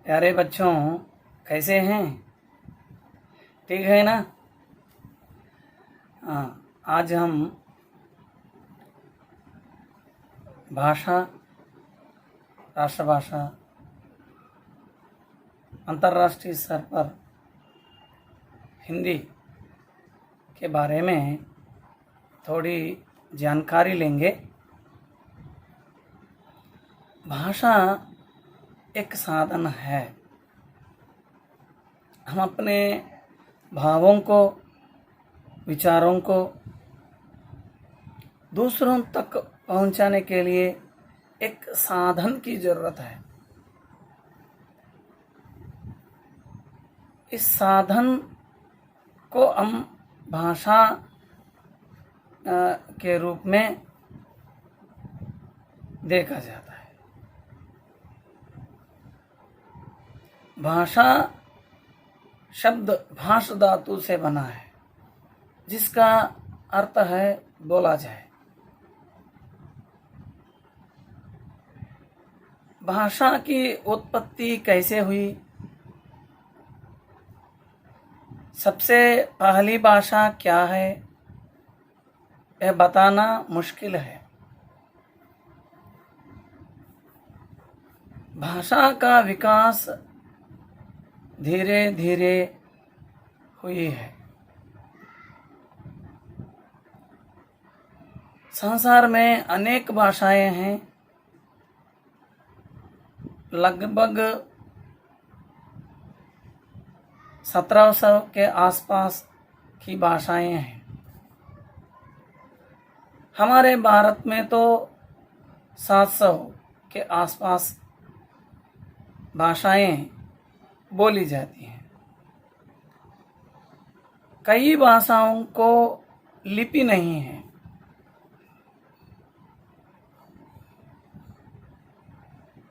प्यारे बच्चों, कैसे हैं? ठीक है ना? आज हम भाषा, राष्ट्रभाषा, अंतर्राष्ट्रीय स्तर पर हिंदी के बारे में थोड़ी जानकारी लेंगे। भाषा एक साधन है। हम अपने भावों को, विचारों को दूसरों तक पहुंचाने के लिए एक साधन की जरूरत है। इस साधन को हम भाषा के रूप में देखा जाता है। भाषा शब्द भाष धातु से बना है, जिसका अर्थ है बोला जाए। भाषा की उत्पत्ति कैसे हुई? सबसे पहली भाषा क्या है, यह बताना मुश्किल है। भाषा का विकास धीरे धीरे हुई है। संसार में अनेक भाषाएं हैं। लगभग 1700 के आसपास की भाषाएं हैं। हमारे भारत में तो 700 के आसपास भाषाएं बोली जाती हैं। कई भाषाओं को लिपि नहीं है।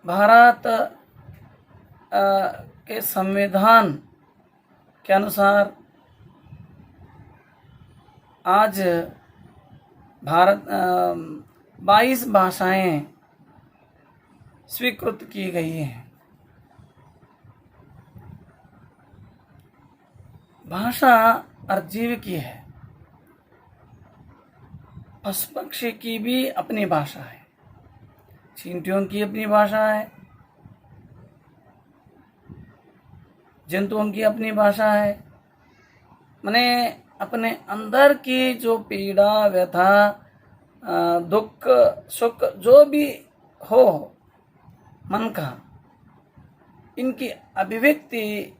भारत के संविधान के अनुसार आज भारत 22 भाषाएं स्वीकृत की गई हैं। भाषा आजीविकी है। पशु पक्षी की भी अपनी भाषा है। चींटियों की अपनी भाषा है। जंतुओं की अपनी भाषा है। माने अपने अंदर की जो पीड़ा, व्यथा, दुख, सुख जो भी हो मन का, इनकी अभिव्यक्ति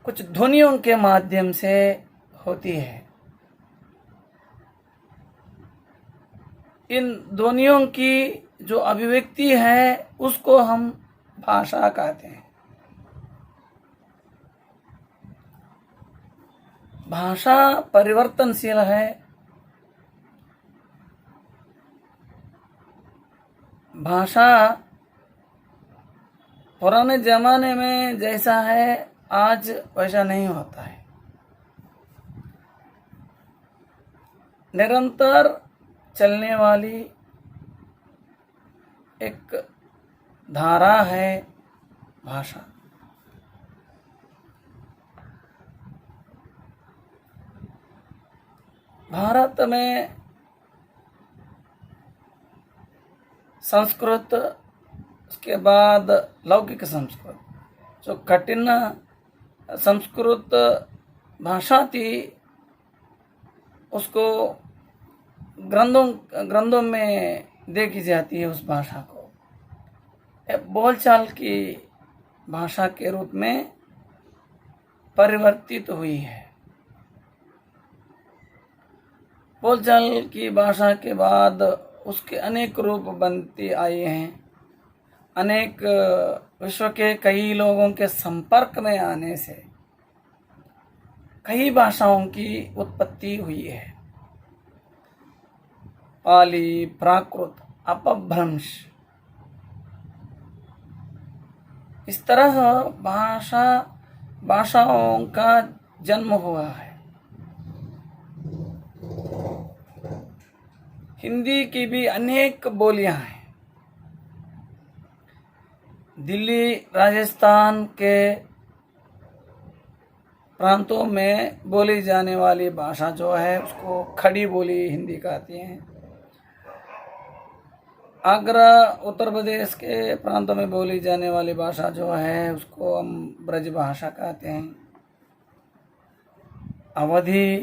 कुछ ध्वनियों के माध्यम से होती है। इन ध्वनियों की जो अभिव्यक्ति है उसको हम भाषा कहते हैं। भाषा परिवर्तनशील है। भाषा पुराने जमाने में जैसा है आज वैसा नहीं होता है। निरंतर चलने वाली एक धारा है भाषा। भारत में संस्कृत, उसके बाद लौकिक संस्कृत, जो कठिन संस्कृत भाषा थी उसको ग्रंथों में देखी जाती है। उस भाषा को बोलचाल की भाषा के रूप में परिवर्तित हुई है। बोलचाल की भाषा के बाद उसके अनेक रूप बनते आए हैं। अनेक विश्व के कई लोगों के संपर्क में आने से कई भाषाओं की उत्पत्ति हुई है। पाली, प्राकृत, अपभ्रंश, इस तरह भाषाओं का जन्म हुआ है। हिंदी की भी अनेक बोलियां हैं। दिल्ली राजस्थान के प्रांतों में बोली जाने वाली भाषा जो है उसको खड़ी बोली हिंदी कहती हैं। आगरा उत्तर प्रदेश के प्रांतों में बोली जाने वाली भाषा जो है उसको हम ब्रज भाषा कहते हैं। अवधी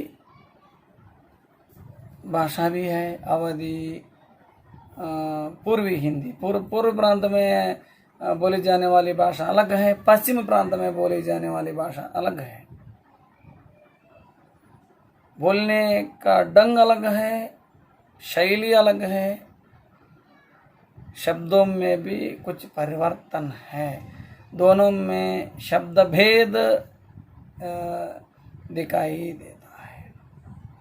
भाषा भी है, अवधी पूर्वी हिंदी, पूर्व प्रांत में बोली जाने वाली भाषा अलग है, पश्चिम प्रांत में बोली जाने वाली भाषा अलग है। बोलने का ढंग अलग है, शैली अलग है, शब्दों में भी कुछ परिवर्तन है, दोनों में शब्द भेद दिखाई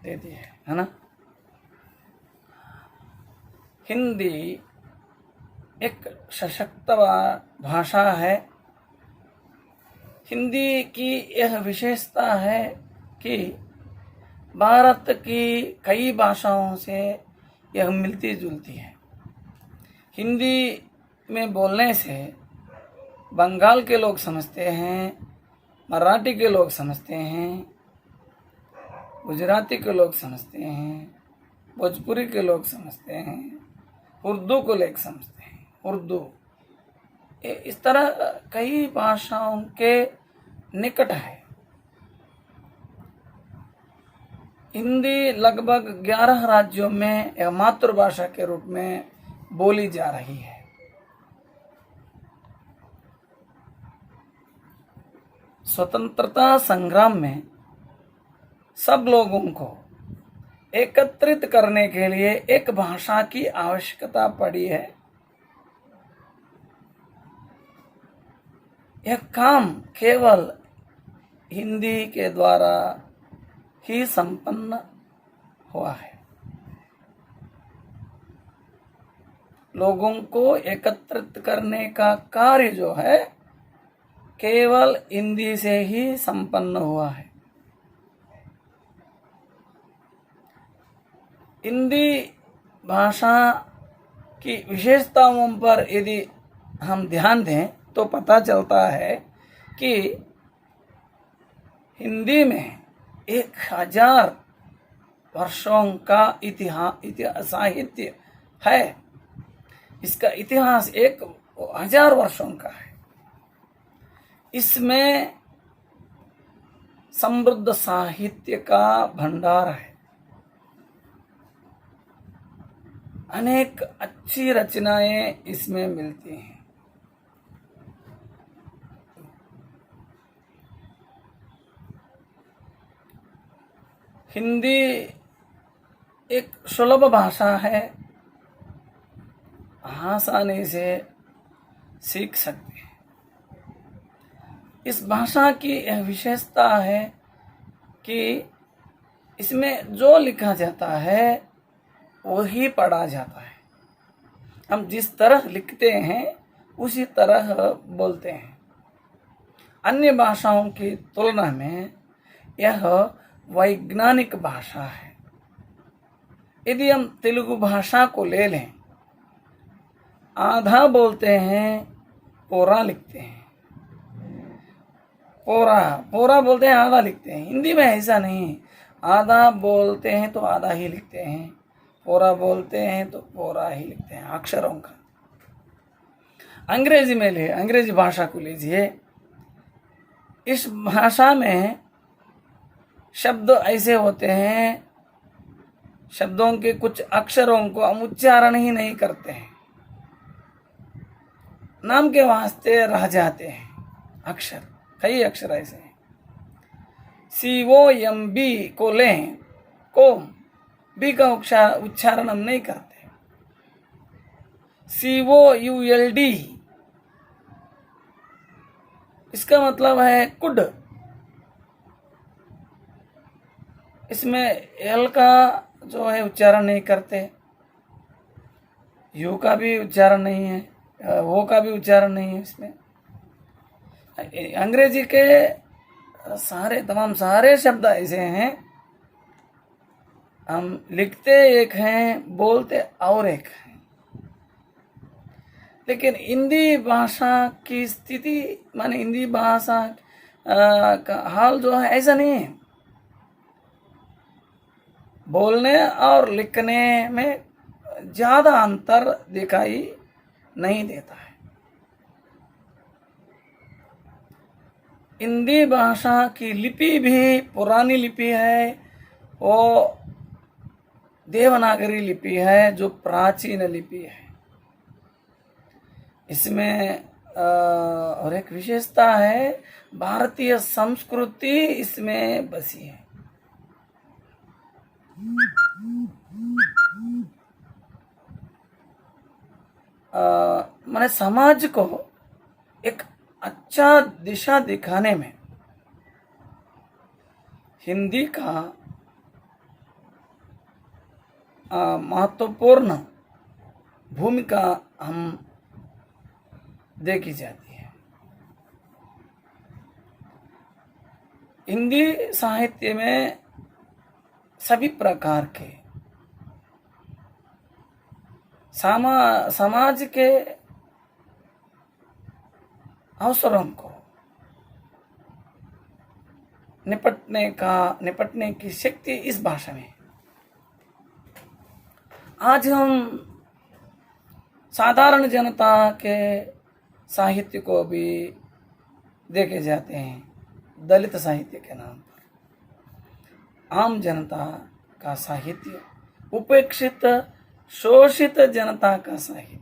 देती है ना। हिंदी एक सशक्त भाषा है। हिंदी की यह विशेषता है कि भारत की कई भाषाओं से यह मिलती जुलती है। हिंदी में बोलने से बंगाल के लोग समझते हैं, मराठी के लोग समझते हैं, गुजराती के लोग समझते हैं, भोजपुरी के लोग समझते हैं, उर्दू को लोग समझते हैं, उर्दू इस तरह कई भाषाओं के निकट है। हिंदी लगभग 11 राज्यों में एक मातृभाषा के रूप में बोली जा रही है। स्वतंत्रता संग्राम में सब लोगों को एकत्रित करने के लिए एक भाषा की आवश्यकता पड़ी है। यह काम केवल हिंदी के द्वारा ही संपन्न हुआ है। लोगों को एकत्रित करने का कार्य जो है केवल हिंदी से ही संपन्न हुआ है। हिंदी भाषा की विशेषताओं पर यदि हम ध्यान दें तो पता चलता है कि हिंदी में 1000 वर्षों का इतिहास साहित्य है। इसका इतिहास 1000 वर्षों का है। इसमें समृद्ध साहित्य का भंडार है। अनेक अच्छी रचनाएं इसमें मिलती हैं। हिंदी एक सुलभ भाषा है, आसानी से सीख सकते हैं। इस भाषा की यह विशेषता है कि इसमें जो लिखा जाता है वही पढ़ा जाता है। हम जिस तरह लिखते हैं उसी तरह बोलते हैं। अन्य भाषाओं की तुलना में यह वैज्ञानिक भाषा है। यदि हम तेलुगु भाषा को ले लें, आधा बोलते हैं, पोरा लिखते हैं। पोरा बोलते हैं, आधा लिखते हैं। हिंदी में ऐसा नहीं, आधा बोलते हैं तो आधा ही लिखते हैं, पोरा बोलते हैं तो पोरा ही लिखते हैं अक्षरों का। अंग्रेजी में ले, अंग्रेजी भाषा को लीजिए। इस भाषा में शब्द ऐसे होते हैं, शब्दों के कुछ अक्षरों को हम उच्चारण ही नहीं करते हैं, नाम के वास्ते रह जाते हैं अक्षर। कई अक्षर ऐसे हैं। COMB को लें, कोम, बी का उच्चारण हम नहीं करते। COULD, इसका मतलब है कुड। इसमें एल का जो है उच्चारण नहीं करते, यू का भी उच्चारण नहीं है, वो का भी उच्चारण नहीं है। इसमें अंग्रेजी के तमाम सारे शब्द ऐसे हैं, हम लिखते एक हैं, बोलते और एक हैं। लेकिन हिंदी भाषा की स्थिति माने हिंदी भाषा का हाल जो है ऐसा नहीं है। बोलने और लिखने में ज़्यादा अंतर दिखाई नहीं देता है। हिंदी भाषा की लिपि भी पुरानी लिपि है, वो देवनागरी लिपि है जो प्राचीन लिपि है। इसमें और एक विशेषता है, भारतीय संस्कृति इसमें बसी है। मैंने समाज को एक अच्छा दिशा दिखाने में हिंदी का महत्वपूर्ण भूमिका हम देखी जाती है। हिंदी साहित्य में सभी प्रकार के समाज के अवसरों को निपटने की शक्ति इस भाषा में। आज हम साधारण जनता के साहित्य को भी देखे जाते हैं, दलित साहित्य के नाम पर। आम जनता का साहित्य, उपेक्षित शोषित जनता का साहित्य,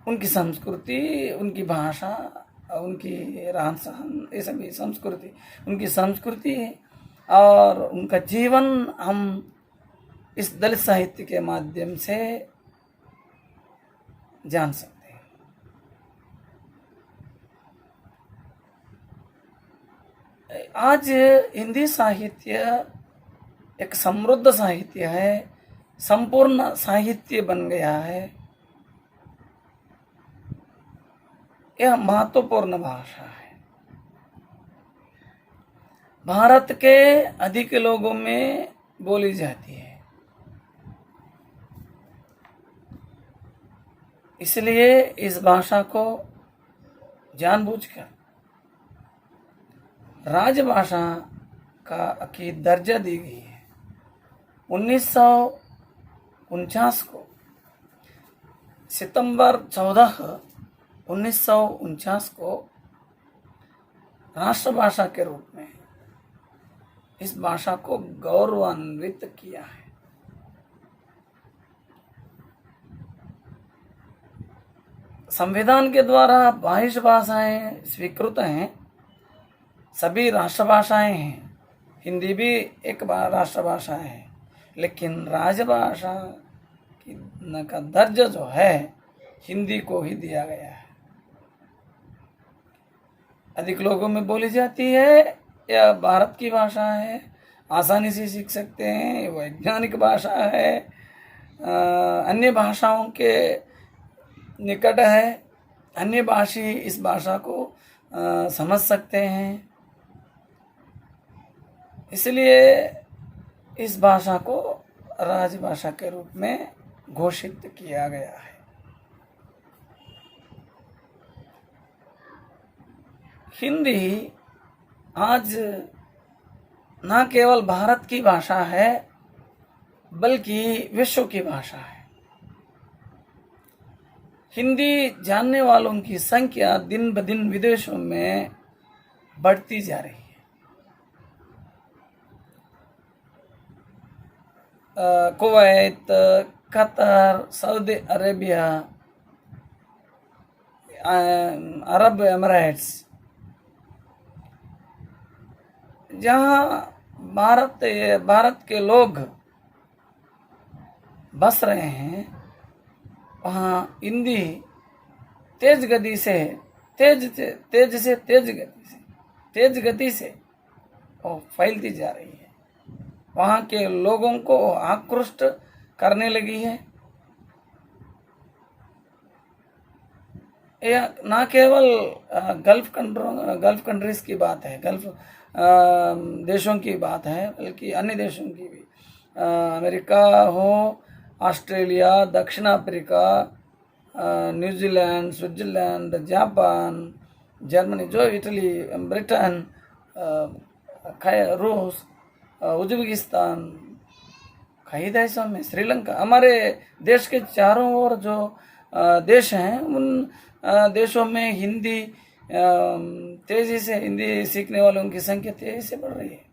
उनकी संस्कृति, उनकी भाषा, उनकी रहन सहन, ये सभी संस्कृति, उनकी संस्कृति और उनका जीवन हम इस दलित साहित्य के माध्यम से जान सकते हैं। आज हिंदी साहित्य एक समृद्ध साहित्य है, संपूर्ण साहित्य बन गया है। यह महत्वपूर्ण भाषा है। भारत के अधिक लोगों में बोली जाती है, इसलिए इस भाषा को जानबूझकर राजभाषा की दर्जा दी गई है। 1949 को सितंबर 14, 1949 को राष्ट्रभाषा के रूप में इस भाषा को गौरवान्वित किया है। संविधान के द्वारा 22 भाषाएं स्वीकृत हैं, सभी राष्ट्रभाषाएं हैं। हिंदी भी एक राष्ट्रभाषा है, लेकिन राजभाषा का दर्जा जो है हिंदी को ही दिया गया है। अधिक लोगों में बोली जाती है, यह भारत की भाषा है, आसानी से सीख सकते हैं, वैज्ञानिक भाषा है, अन्य भाषाओं के निकट है, अन्य भाषी इस भाषा को समझ सकते हैं। इसलिए इस भाषा को राजभाषा के रूप में घोषित किया गया है। हिंदी आज न केवल भारत की भाषा है, बल्कि विश्व की भाषा है। हिंदी जानने वालों की संख्या दिन ब दिन विदेशों में बढ़ती जा रही है। Kuwait, Qatar, Saudi Arabia, Arab Emirates, जहाँ भारत के लोग बस रहे हैं, वहाँ हिंदी तेज गति से वो फैलती जा रही है। वहाँ के लोगों को आकृष्ट करने लगी है। यह न केवल गल्फ कंट्रीज की बात है, गल्फ देशों की बात है, बल्कि अन्य देशों की भी, अमेरिका हो, ऑस्ट्रेलिया, दक्षिण Africa, New Zealand, Switzerland, Japan, Germany, जो इटली, ब्रिटेन, रूस, उज्बेकिस्तान, कई देशों में, श्रीलंका, हमारे देश के चारों ओर जो देश हैं उन देशों में हिंदी तेजी से, हिंदी सीखने वालों की संख्या तेजी से बढ़ रही है।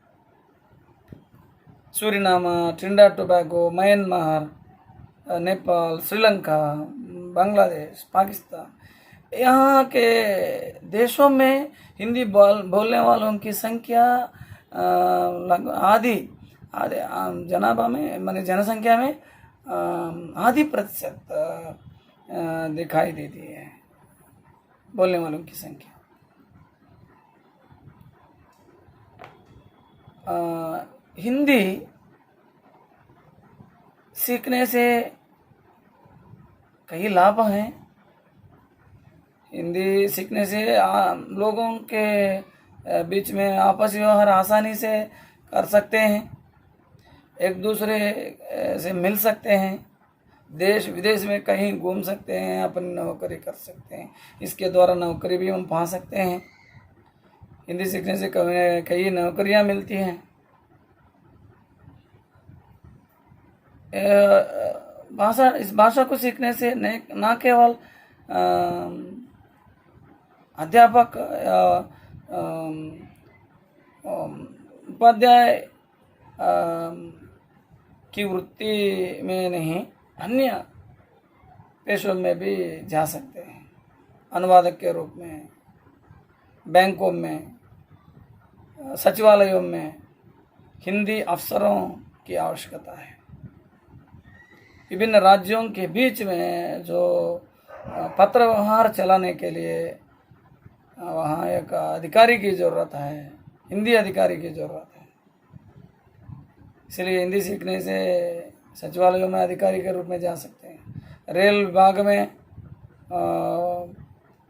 Suriname, Trinidad Tobago, Myanmar, Nepal, Sri Lanka, Bangladesh, Pakistan, यहाँ के देशों में हिंदी बोलने वालों की संख्या लगभग आधी जनाभा में, माने जनसंख्या में आधी प्रतिशत दिखाई देती है बोलने वालों की संख्या। हिंदी सीखने से कई लाभ हैं। हिंदी सीखने से लोगों के बीच में आपसी व्यवहार आसानी से कर सकते हैं, एक दूसरे से मिल सकते हैं, देश विदेश में कहीं घूम सकते हैं, अपनी नौकरी कर सकते हैं, इसके द्वारा नौकरी भी हम पा सकते हैं। हिंदी सीखने से कई नौकरियां मिलती हैं। इस भाषा को सीखने से न केवल अध्यापक, उपाध्याय की वृत्ति में नहीं, अन्य पेशों में भी जा सकते हैं। अनुवादक के रूप में, बैंकों में, सचिवालयों में हिंदी अफसरों की आवश्यकता है। विभिन्न राज्यों के बीच में जो पत्र व्यवहार चलाने के लिए वहाँ एक अधिकारी की ज़रूरत है, हिंदी अधिकारी की ज़रूरत है। इसलिए हिंदी सीखने से सचिवालयों में अधिकारी के रूप में जा सकते हैं। रेल विभाग में,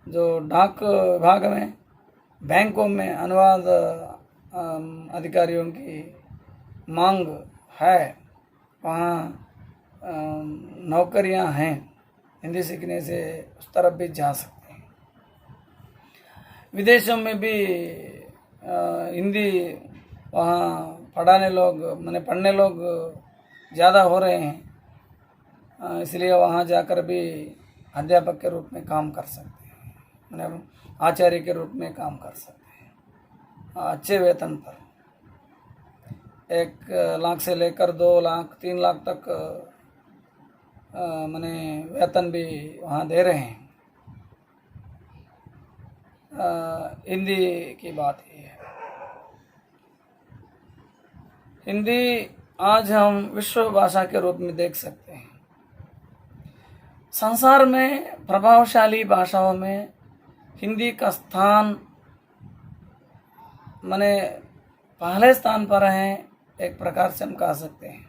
जो डाक विभाग में, बैंकों में अनुवाद अधिकारियों की मांग है, वहाँ नौकरियां हैं। हिंदी सीखने से उस तरफ भी जा सकते हैं। विदेशों में भी हिंदी वहाँ पढ़ने लोग ज़्यादा हो रहे हैं, इसलिए वहाँ जाकर भी अध्यापक के रूप में काम कर सकते हैं, मैंने आचार्य के रूप में काम कर सकते हैं अच्छे वेतन पर। 1 लाख से लेकर 2 लाख 3 लाख तक मैंने वेतन भी वहाँ दे रहे हैं। हिंदी की बात ही है। हिंदी आज हम विश्व भाषा के रूप में देख सकते हैं। संसार में प्रभावशाली भाषाओं में हिंदी का स्थान माने पहले स्थान पर है, एक प्रकार से हम कह सकते हैं।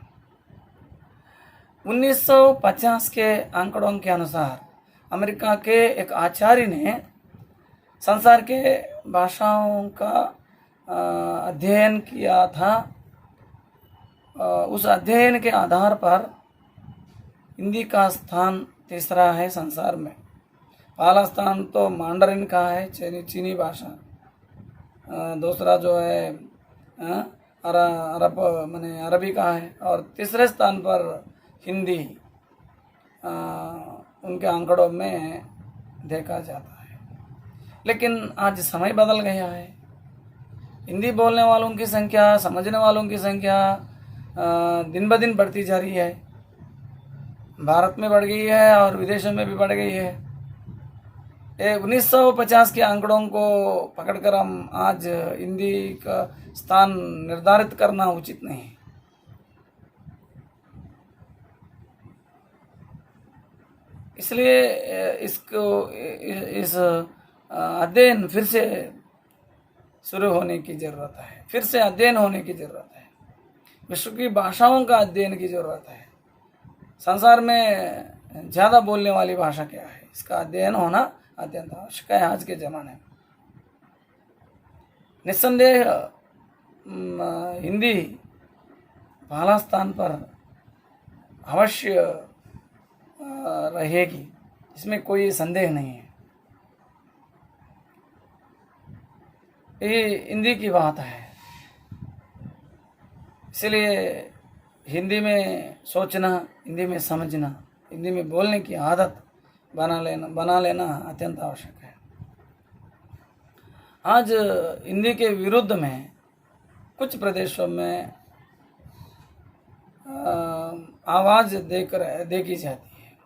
1950 के आंकड़ों के अनुसार अमेरिका के एक आचार्य ने संसार के भाषाओं का अध्ययन किया था। उस अध्ययन के आधार पर हिंदी का स्थान तीसरा है संसार में। पहला स्थान तो मांडरिन का है, चीनी भाषा। दूसरा जो है अरबी का है, और तीसरे स्थान पर हिंदी उनके आंकड़ों में देखा जाता है। लेकिन आज समय बदल गया है। हिंदी बोलने वालों की संख्या, समझने वालों की संख्या दिन ब दिन बढ़ती जा रही है। भारत में बढ़ गई है और विदेशों में भी बढ़ गई है। 1950 के आंकड़ों को पकड़कर हम आज हिंदी का स्थान निर्धारित करना उचित नहीं है। इसलिए इस अध्ययन फिर से शुरू होने की ज़रूरत है, फिर से अध्ययन होने की ज़रूरत है। विश्व की भाषाओं का अध्ययन की ज़रूरत है। संसार में ज़्यादा बोलने वाली भाषा क्या है, इसका अध्ययन होना अत्यंत आवश्यक है आज के ज़माने में। निस्संदेह हिंदी पहला स्थान पर अवश्य रहेगी, इसमें कोई संदेह नहीं है। ये हिंदी की बात है, इसलिए हिंदी में सोचना, हिंदी में समझना, हिंदी में बोलने की आदत बना लेना अत्यंत आवश्यक है। आज हिंदी के विरुद्ध में कुछ प्रदेशों में आवाज देखी जाती है।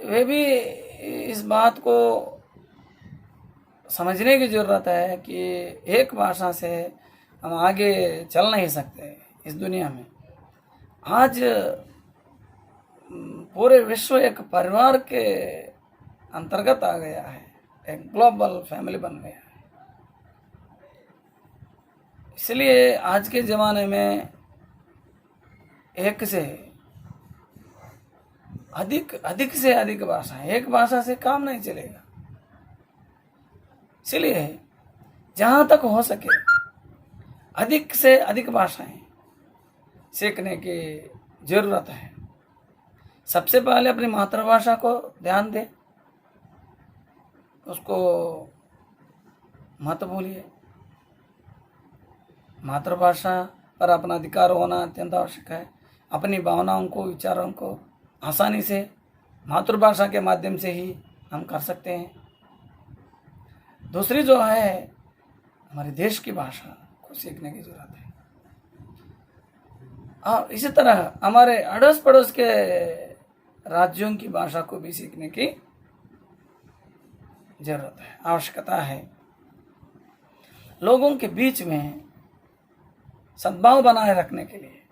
वे भी इस बात को समझने की जरूरत है कि एक भाषा से हम आगे चल नहीं सकते इस दुनिया में। आज पूरे विश्व एक परिवार के अंतर्गत आ गया है, एक ग्लोबल फैमिली बन गया है। इसलिए आज के ज़माने में एक से अधिक भाषा, एक भाषा से काम नहीं चलेगा। इसलिए जहाँ तक हो सके अधिक से अधिक भाषाएं सीखने की जरूरत है। सबसे पहले अपनी मातृभाषा को ध्यान दें, उसको मत भूलिए। मातृभाषा पर अपना अधिकार होना अत्यंत आवश्यक है। अपनी भावनाओं को, विचारों को आसानी से मातृभाषा के माध्यम से ही हम कर सकते हैं। दूसरी जो है, हमारे देश की भाषा को सीखने की जरूरत है। और इसी तरह हमारे अड़ोस पड़ोस के राज्यों की भाषा को भी सीखने की जरूरत है, आवश्यकता है। लोगों के बीच में सद्भाव बनाए रखने के लिए,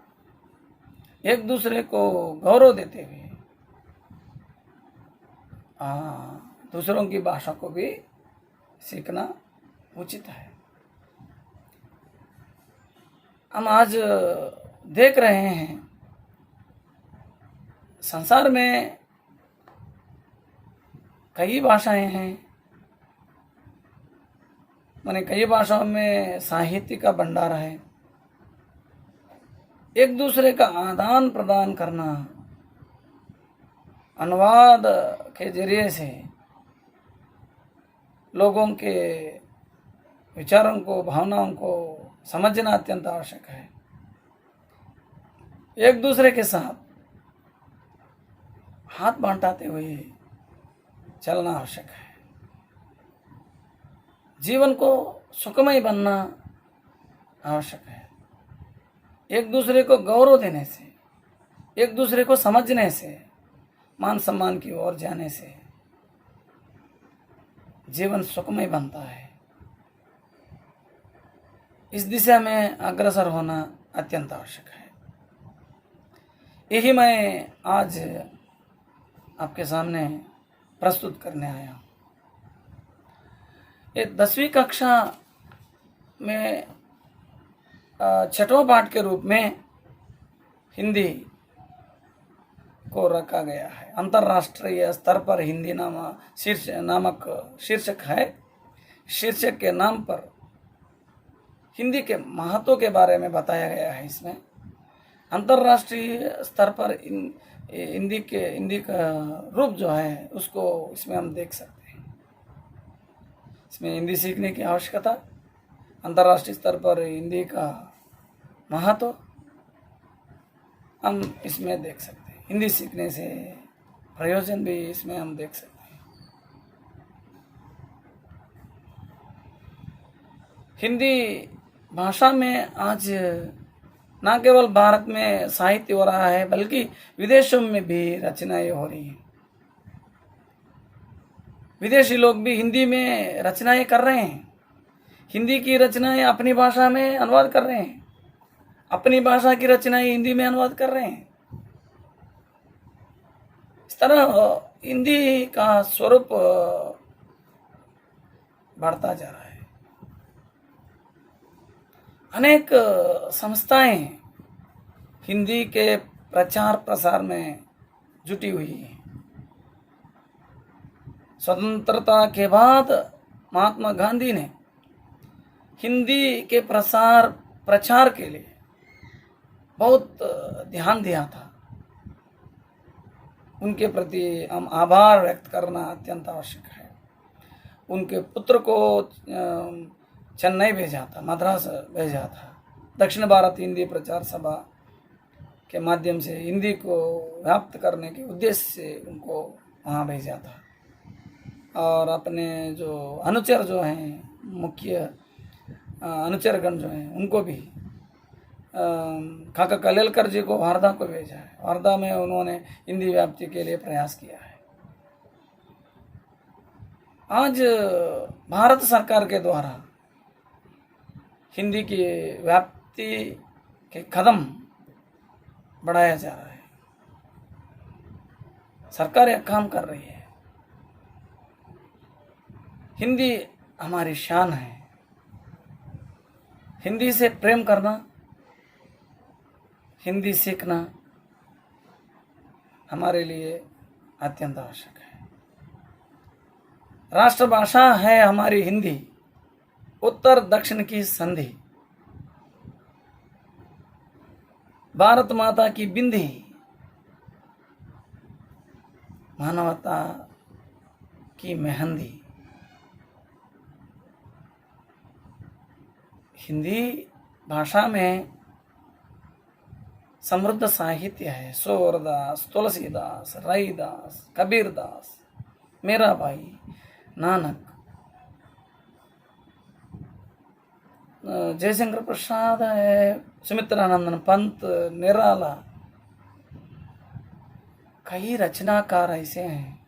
एक दूसरे को गौरव देते हुए दूसरों की भाषा को भी सीखना उचित है। हम आज देख रहे हैं संसार में कई भाषाएं हैं, माने कई भाषाओं में साहित्य का भंडार है। एक दूसरे का आदान प्रदान करना, अनुवाद के जरिए से लोगों के विचारों को, भावनाओं को समझना अत्यंत आवश्यक है। एक दूसरे के साथ हाथ बांटाते हुए चलना आवश्यक है। जीवन को सुखमय बनना आवश्यक है। एक दूसरे को गौरव देने से, एक दूसरे को समझने से, मान सम्मान की ओर जाने से जीवन सुखमय बनता है। इस दिशा में अग्रसर होना अत्यंत आवश्यक है। यही मैं आज आपके सामने प्रस्तुत करने आया हूँ। ये 10वीं कक्षा में छठवां पाठ के रूप में हिंदी को रखा गया है। अंतर्राष्ट्रीय स्तर पर हिंदी नामक शीर्षक है। शीर्षक के नाम पर हिंदी के महत्व के बारे में बताया गया है। इसमें अंतर्राष्ट्रीय स्तर पर हिंदी का रूप जो है उसको इसमें हम देख सकते हैं। इसमें हिंदी सीखने की आवश्यकता, अंतर्राष्ट्रीय स्तर पर हिंदी का महत्व हम इसमें देख सकते हैं। हिंदी सीखने से प्रयोजन भी इसमें हम देख सकते हैं। हिंदी भाषा में आज न केवल भारत में साहित्य हो रहा है, बल्कि विदेशों में भी रचनाएं हो रही हैं। विदेशी लोग भी हिंदी में रचनाएं कर रहे हैं। हिंदी की रचनाएं अपनी भाषा में अनुवाद कर रहे हैं, अपनी भाषा की रचनाएं हिंदी में अनुवाद कर रहे हैं। इस तरह हिंदी का स्वरूप बढ़ता जा रहा है। अनेक संस्थाएं हिंदी के प्रचार प्रसार में जुटी हुई हैं। स्वतंत्रता के बाद महात्मा गांधी ने हिंदी के प्रचार के लिए बहुत ध्यान दिया था। उनके प्रति हम आभार व्यक्त करना अत्यंत आवश्यक है। उनके पुत्र को चेन्नई भेजा था, मद्रास भेजा था, दक्षिण भारत हिंदी प्रचार सभा के माध्यम से हिंदी को व्याप्त करने के उद्देश्य से उनको वहाँ भेजा था। और अपने जो अनुचर जो हैं, मुख्य अनुचरगण जो हैं, उनको भी काका कलेलकर जी को वारदा को भेजा है। वारदा में उन्होंने हिंदी व्याप्ति के लिए प्रयास किया है। आज भारत सरकार के द्वारा हिंदी की व्याप्ति के कदम बढ़ाया जा रहा है। सरकार यह काम कर रही है। हिंदी हमारी शान है। हिंदी से प्रेम करना, हिंदी सीखना हमारे लिए अत्यंत आवश्यक है। राष्ट्रभाषा है हमारी हिंदी, उत्तर दक्षिण की संधि, भारत माता की बिंदी, मानवता की मेहंदी। हिंदी भाषा में समृद्ध साहित्य है। सूरदास, तुलसीदास, रईदास, कबीरदास, मीराबाई, नानक, जयशंकर प्रसाद है, सुमित्रानंदन पंत, निराला, कई रचनाकार ऐसे हैं।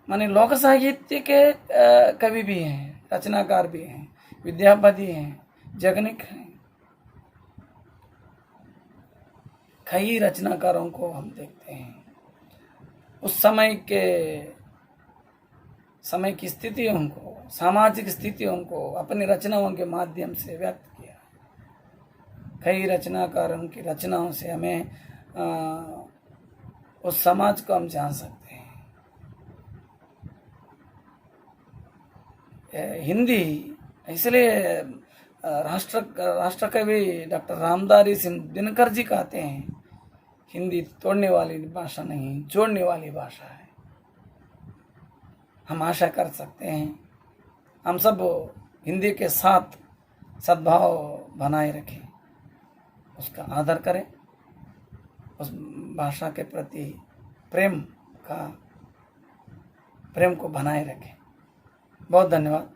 माने लोक साहित्य के कवि भी हैं, रचनाकार भी हैं, विद्यापति हैं, जगनिक हैं। कई रचनाकारों को हम देखते हैं। उस समय की स्थितियों को, सामाजिक स्थितियों को अपनी रचनाओं के माध्यम से व्यक्त किया। कई रचनाकारों की रचनाओं से हमें उस समाज को हम जान सकते हैं। हिंदी इसलिए राष्ट्र कवि डॉक्टर रामधारी सिंह दिनकर जी कहते हैं, हिंदी तोड़ने वाली भाषा नहीं, जोड़ने वाली भाषा है। हम आशा कर सकते हैं हम सब हिंदी के साथ सद्भाव बनाए रखें, उसका आदर करें, उस भाषा के प्रति प्रेम को बनाए रखें। बहुत धन्यवाद।